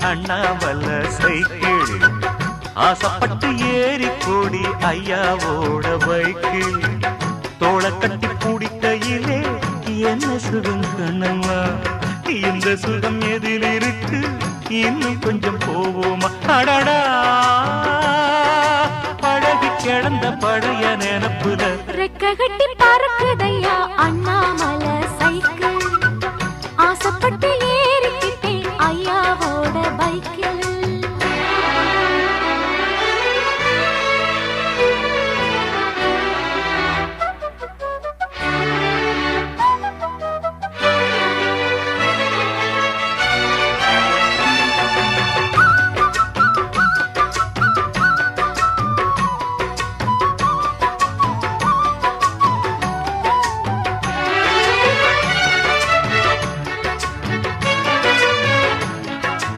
அண்ணாவல்ல cycle ஆசைப்பட்டு ஏறி கூடி ஐயாவோட பைக்கில் தோளை கட்டி பிடிக்கையிலே என்ன சுகம் கண்ணம்மா இந்த சுகம் எதில் இருக்கு இன்னும் கொஞ்சம் போவோமா அடடா பழகி கிடந்த பழைய நினப்புல ரெக்க கட்டி